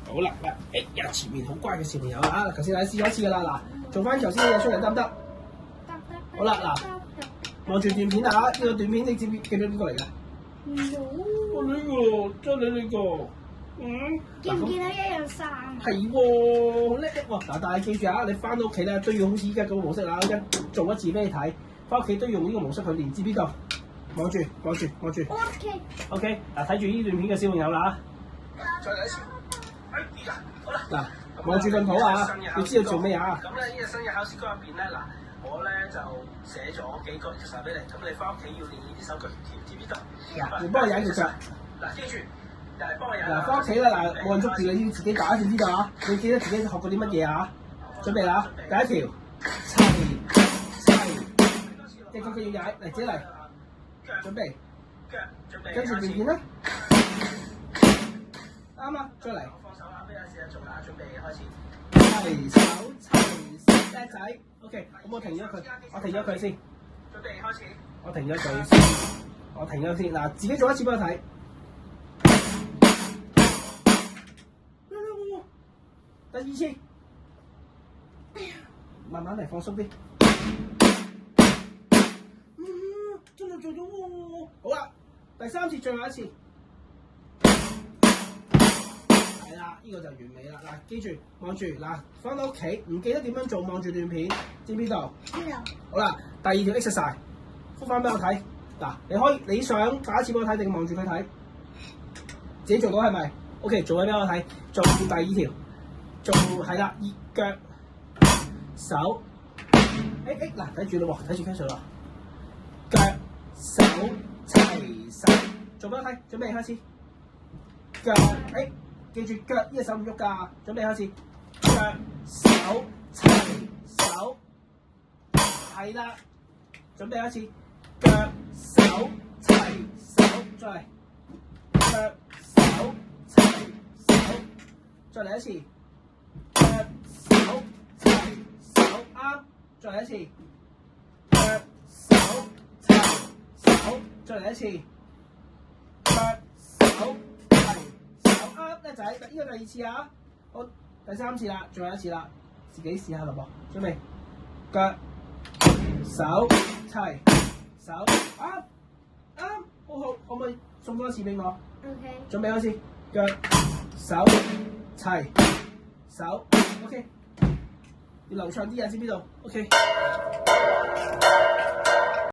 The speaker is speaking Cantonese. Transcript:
好啦，哎呀，前面好乖嘅小朋友啊！頭先你試咗一次㗎啦，嗱，做翻頭先嘅嘢出嚟得唔得？好啦，嗱，望住段片啊！呢個段片你知唔知記得邊個嚟㗎？我呢個，真係呢個。見唔見到一樣衫？係喎，好叻喎！嗱，但係記住啊，你翻到屋企咧都要好似依家咁嘅模式啦，做一次俾你睇，翻屋企都要用呢個模式去練，知邊度？望住。OK， 嗱，睇住呢段片嘅小朋友啦再嚟一次。好啦，嗱，望住份譜啊，要知道做咩啊？咁咧呢個新嘅考試稿入邊咧，嗱，我咧就寫咗幾個 exercise 俾你，咁你翻屋企要練呢啲手腳協調，知邊度？嗱，你幫我踩隻腳。嗱，記住。嗱，翻屋企啦，嗱，冇人捉住你，要自己打先知道啊！你記得自己學過啲乜嘢啊？準備啦，第一條，齊，隻腳要踩，嚟自己嚟，準備，跟住變片啦，啱啊，再嚟，放手啦，俾我試下做啦，準備開始，齊手，叻仔 ，OK， 咁我停咗佢先，準備開始，我停咗先，嗱，自己做一次俾我睇。第二次，慢慢嚟，放鬆啲。真係做咗喎！好啦，第三次，最後一次。係啦，呢個就完美啦。嗱，記住望住，嗱，翻到屋企唔記得點樣做，望住段片，知邊度？知道。好啦，第二條 exercise， 復翻俾我睇。嗱，你想打一次俾我睇定望住佢睇？自己做到係咪 ？OK， 做咗俾我睇，做第二條。做係啦，熱腳手，嗱，睇住咯喎，睇住 cancel 啦，腳手齊手，做俾我睇，準備開始，腳，記住腳呢隻手唔喐㗎，準備開始，腳手齊手，係啦，準備開始，腳手齊手，再嚟，腳手齊手，再嚟一次。腳手齊手啱，再嚟一次。腳手齊手，再嚟一次。腳手齊手啱，叻仔，呢個第二次啊，好，第三次啦，最後一次啦，自己試下咯噃，準備，腳手齊手啱，好，可唔可以送多一次俾我 ？OK。準備開始，腳手齊手 ，OK， 要流暢啲啊，知唔知道 ？OK。